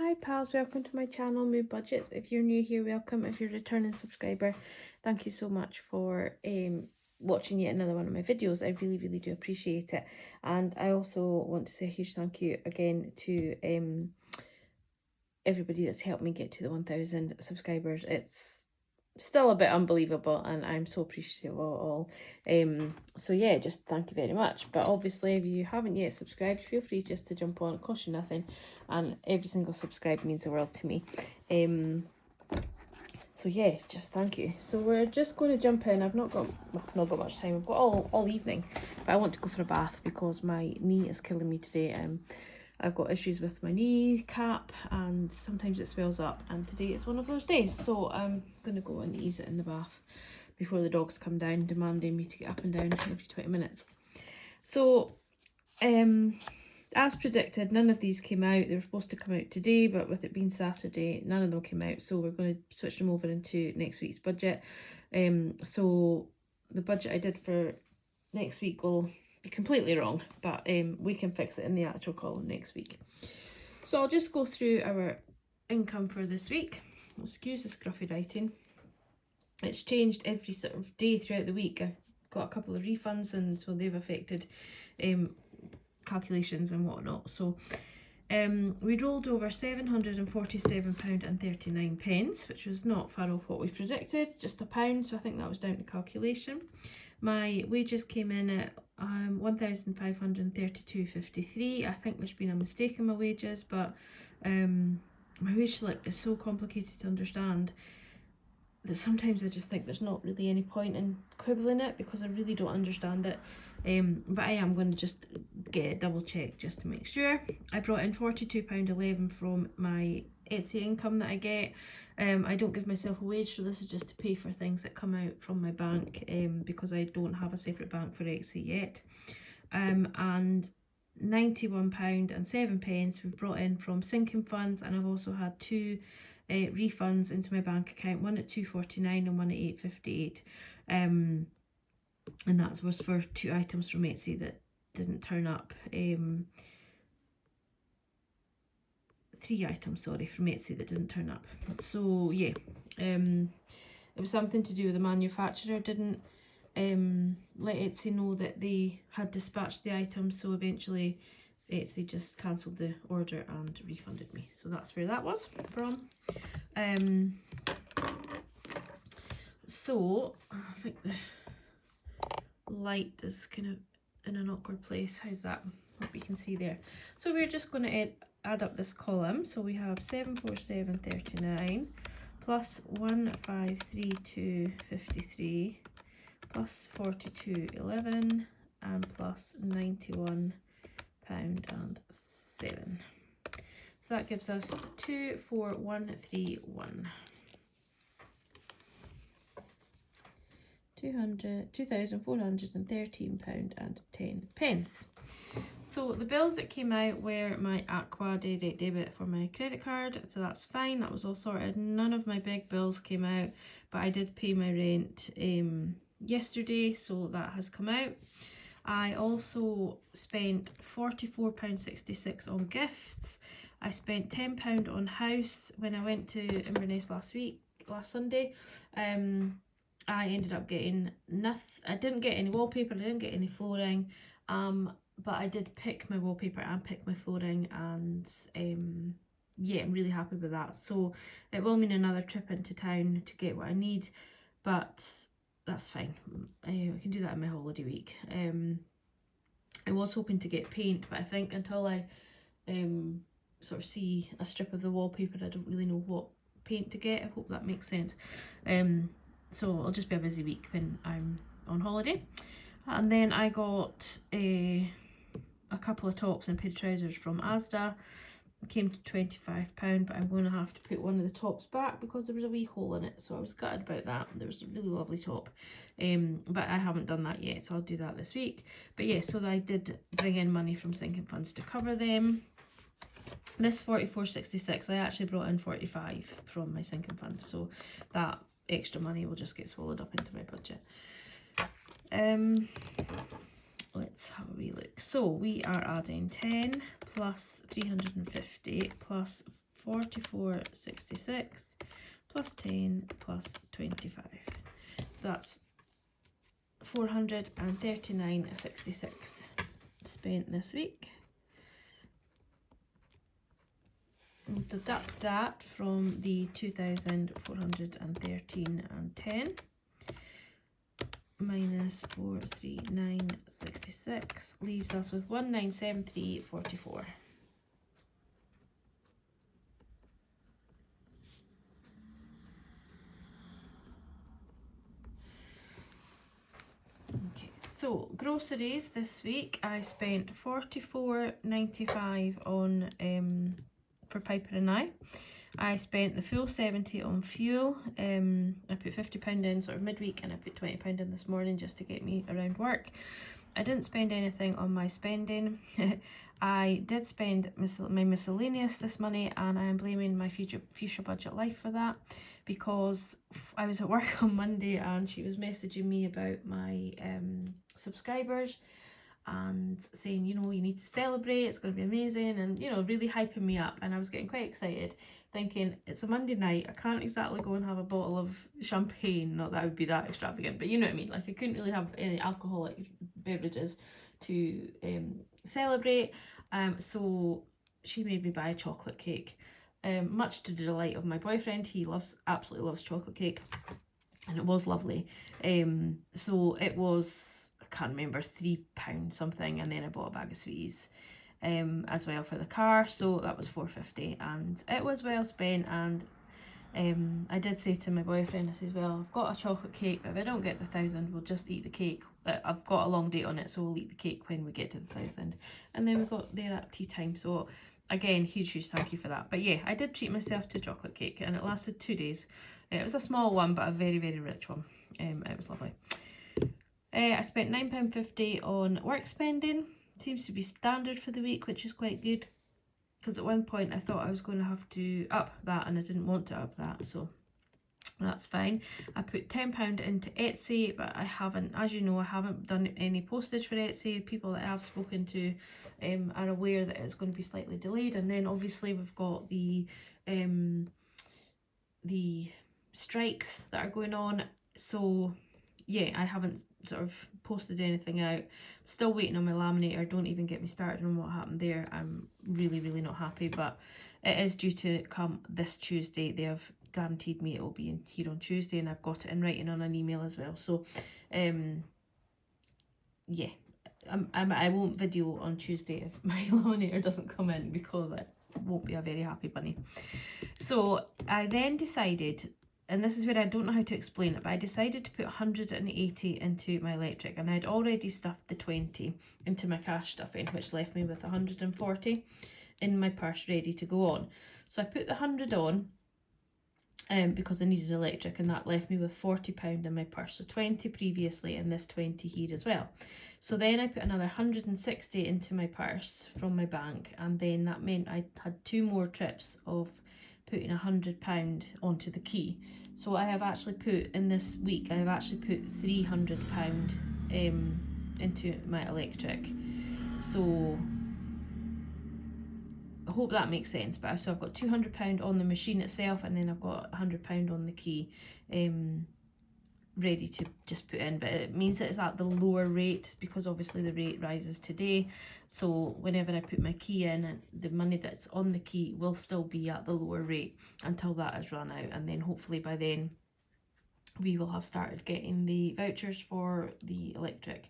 Hi pals, welcome to my channel Mood Budgets. If you're new here, welcome. If you're a returning subscriber, thank you so much for watching yet another one of my videos. I really do appreciate it. And I also want to say a huge thank you again to everybody that's helped me get to the 1000 subscribers. It's still a bit unbelievable and I'm so appreciative of it all. So yeah, just thank you very much. But obviously if you haven't yet subscribed, feel free just to jump on. It costs you nothing, and every single subscribe means the world to me. So yeah, just thank you. So we're just going to jump in. I've not got much time. I've got all evening, but I want to go for a bath because my knee is killing me today. I've got issues with my knee cap and sometimes it swells up, and today is one of those days. So I'm going to go and ease it in the bath before the dogs come down demanding me to get up and down every 20 minutes. So as predicted, none of these came out. They were supposed to come out today, but with it being Saturday, none of them came out. So we're going to switch them over into next week's budget. So the budget I did for next week will be completely wrong, but we can fix it in the actual column next week. So I'll just go through our income for this week. Excuse the scruffy writing. It's changed every sort of day throughout the week. I've got a couple of refunds, and so they've affected calculations and whatnot. So we rolled over £747.39, which was not far off what we predicted, just £1, so I think that was down to calculation. My wages came in at 1,532.53. I think there's been a mistake in my wages, but my wage slip is so complicated to understand that sometimes I just think there's not really any point in quibbling it because I really don't understand it. But I am going to just get it double checked just to make sure. I brought in £42.11 from my Etsy income that I get. I don't give myself a wage, so this is just to pay for things that come out from my bank because I don't have a separate bank for Etsy yet. And £91.07 we've brought in from sinking funds, and I've also had two refunds into my bank account, one at £2.49 and one at £8.58, and that was for two items from Etsy that didn't turn up. 3 items, sorry, from Etsy that didn't turn up. So yeah, it was something to do with the manufacturer didn't let Etsy know that they had dispatched the items, so eventually Etsy just cancelled the order and refunded me. So that's where that was from. So I think the light is kind of in an awkward place. How's that? Hope you can see there. So we're just going to add up this column. So we have 747.39 plus 1532.53 plus 42.11 and plus £91.07. So that gives us 24131. £2,413.10. So the bills that came out were my Aqua direct debit for my credit card, so that's fine, that was all sorted. None of my big bills came out, but I did pay my rent yesterday, so that has come out. I also spent £44.66 on gifts. I spent £10 on house when I went to Inverness last Sunday. I ended up getting nothing. I didn't get any wallpaper, I didn't get any flooring, but I did pick my wallpaper and pick my flooring, and yeah, I'm really happy with that. So it will mean another trip into town to get what I need, but that's fine. I can do that in my holiday week. I was hoping to get paint, but I think until I sort of see a strip of the wallpaper, I don't really know what paint to get. I hope that makes sense. So it'll just be a busy week when I'm on holiday. And then I got a couple of tops and a pair of trousers from Asda. It came to £25, but I'm going to have to put one of the tops back because there was a wee hole in it, so I was gutted about that. There was a really lovely top, but I haven't done that yet, so I'll do that this week. But yeah, so I did bring in money from sinking funds to cover them. This 44.66, I actually brought in 45 from my sinking funds, so that extra money will just get swallowed up into my budget. Let's have a wee look. So we are adding 10 plus 350 plus 44.66 plus 10 plus 25. So that's 439.66 spent this week. We'll deduct that from the 2,413 and 10 minus 439.66 leaves us with 1973.44. Okay, so groceries this week I spent 44.95 on for Piper and I spent the full 70 on fuel. I put £50 in sort of midweek and I put £20 in this morning just to get me around work. I didn't spend anything on my spending. I did spend my miscellaneous this money, and I am blaming my future budget life for that, because I was at work on Monday and she was messaging me about my subscribers and saying, you know, you need to celebrate, it's going to be amazing, and, you know, really hyping me up. And I was getting quite excited, thinking it's a Monday night, I can't exactly go and have a bottle of champagne, not that I would be that extravagant, but you know what I mean, like I couldn't really have any alcoholic beverages to celebrate. So she made me buy a chocolate cake, much to the delight of my boyfriend. He absolutely loves chocolate cake, and it was lovely. So it was, I can't remember, £3 something, and then I bought a bag of sweeties as well for the car, so that was £4.50, and it was well spent. And I did say to my boyfriend, I says, well, I've got a chocolate cake, but if I don't get the 1,000, we'll just eat the cake. I've got a long date on it, so we'll eat the cake when we get to the 1,000. And then we got there at tea time, so again, huge thank you for that. But yeah, I did treat myself to a chocolate cake, and it lasted 2 days. It was a small one, but a very, very rich one. It was lovely. I spent £9.50 on work spending. Seems to be standard for the week, which is quite good, because at one point I thought I was going to have to up that, and I didn't want to up that, so that's fine. I put £10 into Etsy, but I haven't, as you know, I haven't done any postage for Etsy. People that I've spoken to are aware that it's going to be slightly delayed. And then obviously we've got the strikes that are going on, so yeah, I haven't sort of posted anything out. Still waiting on my laminator. Don't even get me started on what happened there. I'm really not happy, but it is due to come this Tuesday. They have guaranteed me it will be in here on Tuesday, and I've got it in writing on an email as well. So yeah, I won't video on Tuesday if my laminator doesn't come in, because I won't be a very happy bunny. So I then decided, and this is where I don't know how to explain it, but I decided to put 180 into my electric, and I'd already stuffed the 20 into my cash stuffing, which left me with 140 in my purse ready to go on. So I put the 100 on because I needed electric, and that left me with £40 in my purse. So 20 previously and this 20 here as well. So then I put another 160 into my purse from my bank, and then that meant I had 2 more trips of putting £100 onto the key. So I have actually put, in this week, I have actually put £300 into my electric. So I hope that makes sense. But so I've got £200 on the machine itself, and then I've got £100 on the key ready to just put in. But it means that it's at the lower rate, because obviously the rate rises today. So whenever I put my key in, the money that's on the key will still be at the lower rate until that has run out, and then hopefully by then we will have started getting the vouchers for the electric,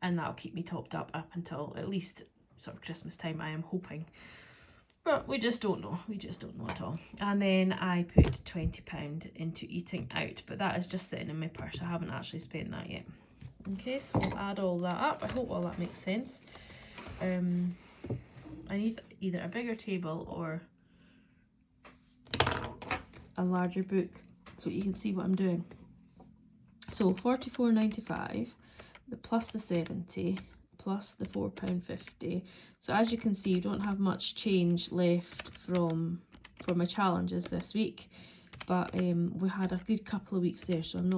and that'll keep me topped up until at least sort of Christmas time, I am hoping. But we just don't know. We just don't know at all. And then I put £20 into eating out, but that is just sitting in my purse. I haven't actually spent that yet. Okay, so we'll add all that up. I hope all that makes sense. I need either a bigger table or a larger book so you can see what I'm doing. So £44.95, plus the 70, plus the £4.50. So as you can see, you don't have much change left for my challenges this week, but we had a good couple of weeks there, so I'm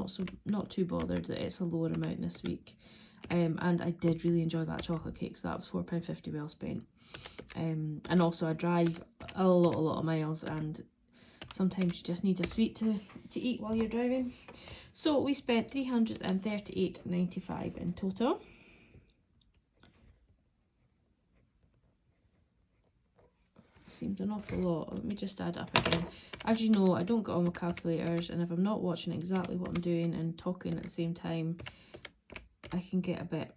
not too bothered that it's a lower amount this week. And I did really enjoy that chocolate cake, so that was £4.50 well spent. And also I drive a lot of miles, and sometimes you just need a sweet to eat while you're driving. So we spent $338.95 in total. Seemed an awful lot. Let me just add up again. As you know, I don't get all my calculators, and if I'm not watching exactly what I'm doing and talking at the same time, I can get a bit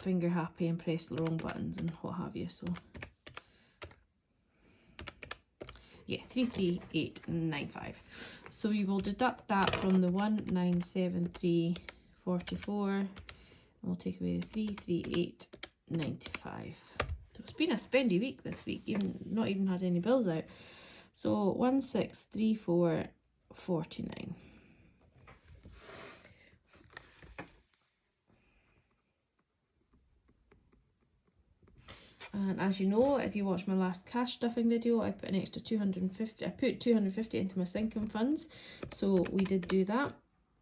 finger happy and press the wrong buttons and what have you. So yeah, 338.95. So we will deduct that from the 1973.44, and we'll take away the 338.95. So it's been a spendy week this week, not even had any bills out. So 1634.49. And as you know, if you watched my last cash stuffing video, I put an extra 250. I put 250 into my sinking funds, so we did do that.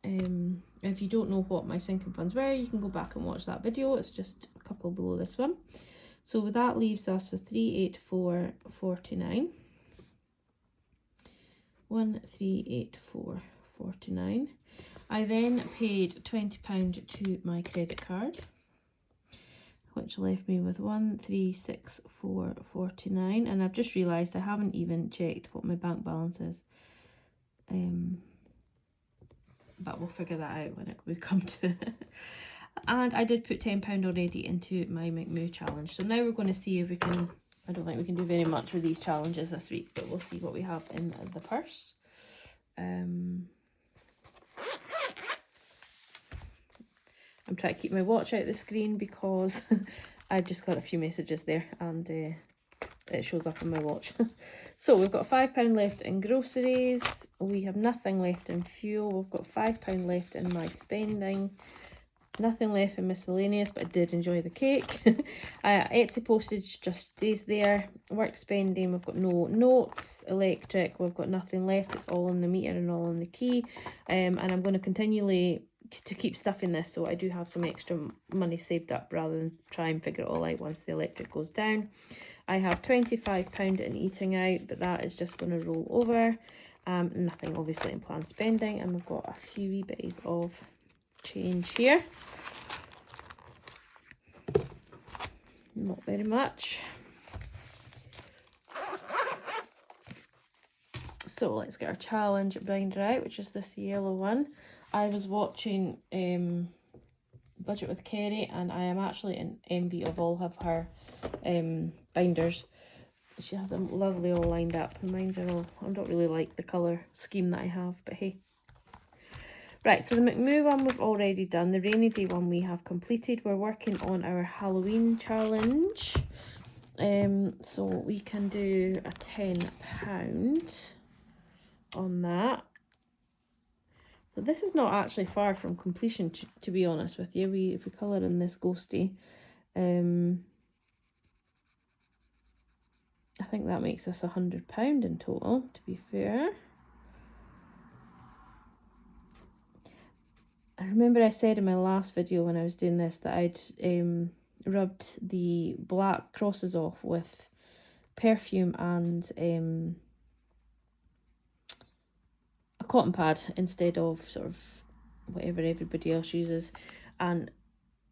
If you don't know what my sinking funds were, you can go back and watch that video. It's just a couple below this one. So that leaves us with 384.49. 1384.49. I then paid £20 to my credit card, which left me with 1364.49, and I've just realised I haven't even checked what my bank balance is, but we'll figure that out when we come to it. And I did put £10 already into my McMoo challenge, so now we're going to see if we can. I don't think we can do very much with these challenges this week, but we'll see what we have in the purse. I'm trying to keep my watch out of the screen because I've just got a few messages there, and it shows up on my watch. So we've got £5 left in groceries. We have nothing left in fuel. We've got £5 left in my spending. Nothing left in miscellaneous, but I did enjoy the cake. Etsy postage just stays there. Work spending, we've got no notes. Electric, we've got nothing left. It's all in the meter and all in the key. And I'm going to continually to keep stuffing this, so I do have some extra money saved up rather than try and figure it all out once the electric goes down. I have £25 in eating out, but that is just going to roll over. Nothing obviously in planned spending, and we've got a few wee bits of change here. Not very much. So let's get our challenge binder out, which is this yellow one. I was watching Budget with Kerry, and I am actually in envy of all of her binders. She has them lovely all lined up. Mine's are all, I don't really like the colour scheme that I have, but hey. Right, so the McMoo one we've already done. The rainy day one we have completed. We're working on our Halloween challenge. So we can do a £10 on that. So this is not actually far from completion, to be honest with you. If we colour in this ghosty, I think that makes us £100 in total, to be fair. I remember I said in my last video when I was doing this that I'd rubbed the black crosses off with perfume and a cotton pad instead of sort of whatever everybody else uses, and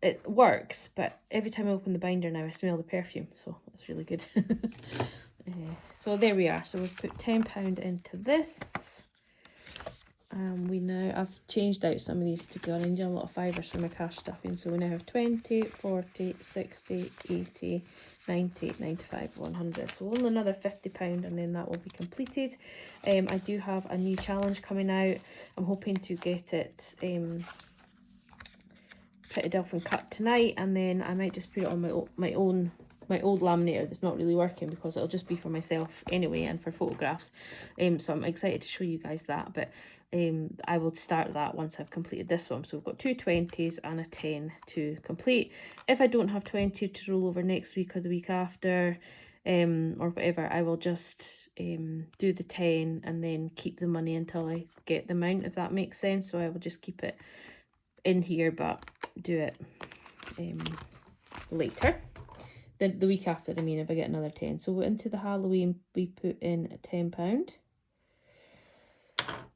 it works, but every time I open the binder now I smell the perfume, so it's really good. So there we are. So we've put £10 into this. I've changed out some of these to go. I need a lot of fibres for my cash stuffing, so we now have 20, 40, 60, 80, 90, 95, 100. So only another £50, and then that will be completed. I do have a new challenge coming out. I'm hoping to get it printed off and cut tonight, and then I might just put it on my old laminator that's not really working, because it'll just be for myself anyway and for photographs. So I'm excited to show you guys that, but I will start that once I've completed this one. So we've got two 20s and a 10 to complete. If I don't have 20 to roll over next week or the week after, or whatever, I will just do the 10 and then keep the money until I get the amount, if that makes sense. So I will just keep it in here but do it later. the week after, I mean, if I get another 10. So into the Halloween, we put in £10.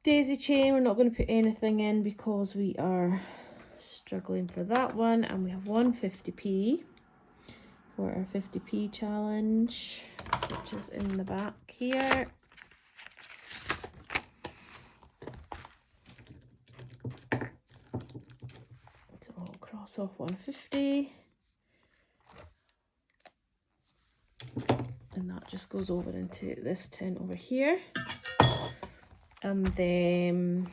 Daisy chain, we're not going to put anything in because we are struggling for that one. And we have 150p for our 50p challenge, which is in the back here. So I'll cross off 150. And that just goes over into this tin over here. And then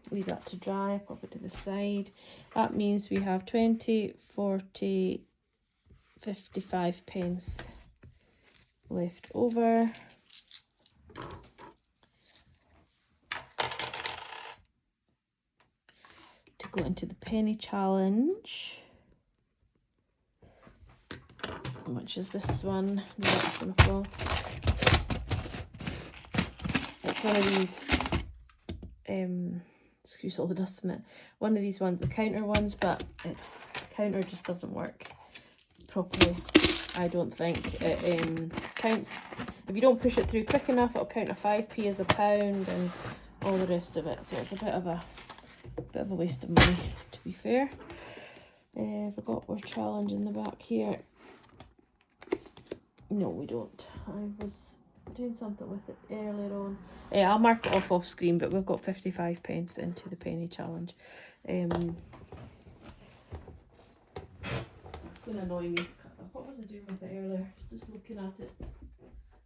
leave that to dry, pop it to the side. That means we have 20, 40, 55 pence left over. To go into the penny challenge, which is this one. No, it's gonna fall. It's one of these, excuse all the dust in it, one of these ones, the counter ones, but the counter just doesn't work properly. I don't think it counts. If you don't push it through quick enough, it'll count a 5p as £1 and all the rest of it. So it's a bit of a waste of money, to be fair. We've got our challenge in the back here. No, we don't. I was doing something with it earlier on. I'll mark it off screen, but we've got 55 pence into the penny challenge. It's going to annoy me. What was I doing with it earlier? Just looking at it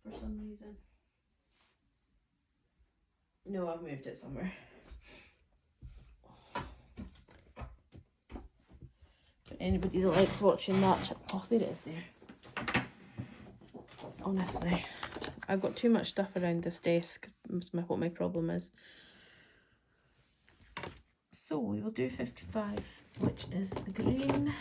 for some reason. No, I've moved it somewhere. For anybody that likes watching that, oh, there it is there. Honestly, I've got too much stuff around this desk. That's what my problem is. So we will do 55, which is the green.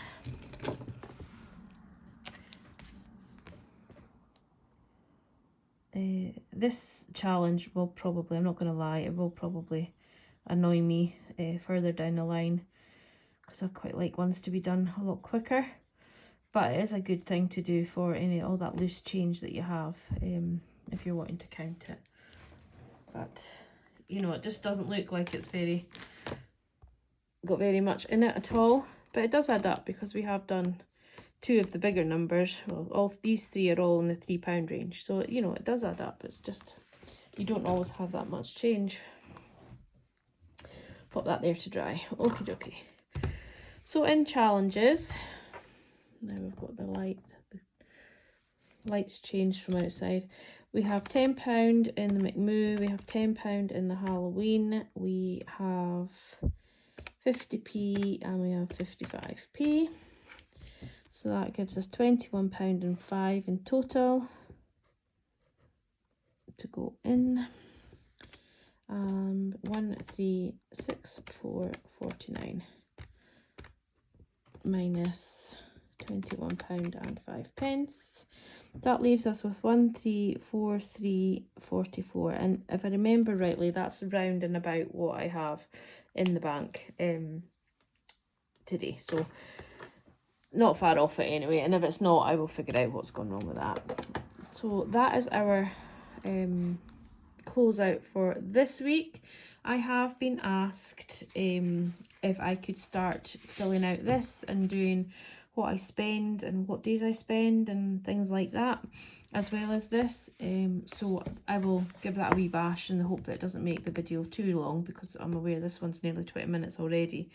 This challenge will probably, I'm not going to lie, it will probably annoy me further down the line, because I quite like ones to be done a lot quicker. But it is a good thing to do for all that loose change that you have, if you're wanting to count it. But you know, it just doesn't look like it's got very much in it at all. But it does add up, because we have done 2 of the bigger numbers. Well, all these 3 are all in the £3 range, so you know, it does add up. It's just you don't always have that much change. Pop that there to dry. Okie dokie. So in challenges, now we've got the lights changed from outside. We have £10 in the McMoo, we have £10 in the Halloween, we have 50p, and we have 55p. So that gives us £21.05 in total to go in. 136,449 minus £21.05. That leaves us with 134,344, and if I remember rightly, that's round and about what I have in the bank today. So not far off it anyway, and if it's not, I will figure out what's going wrong with that. So that is our close out for this week. I have been asked if I could start filling out this and doing what I spend and what days I spend and things like that, as well as this. So I will give that a wee bash in the hope that it doesn't make the video too long, because I'm aware this one's nearly 20 minutes already.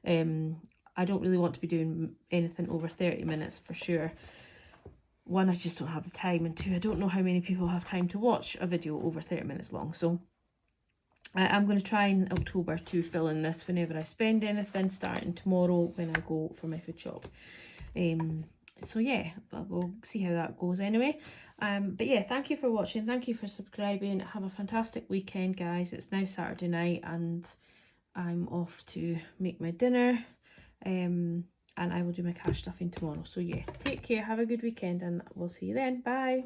I don't really want to be doing anything over 30 minutes for sure. 1, I just don't have the time, and 2, I don't know how many people have time to watch a video over 30 minutes long. So I'm going to try in October to fill in this whenever I spend anything, starting tomorrow when I go for my food shop. So yeah, we'll see how that goes anyway. But yeah, thank you for watching, thank you for subscribing. Have a fantastic weekend, guys. It's now Saturday night and I'm off to make my dinner, and I will do my cash stuffing tomorrow. So yeah, take care, have a good weekend, and we'll see you then. Bye.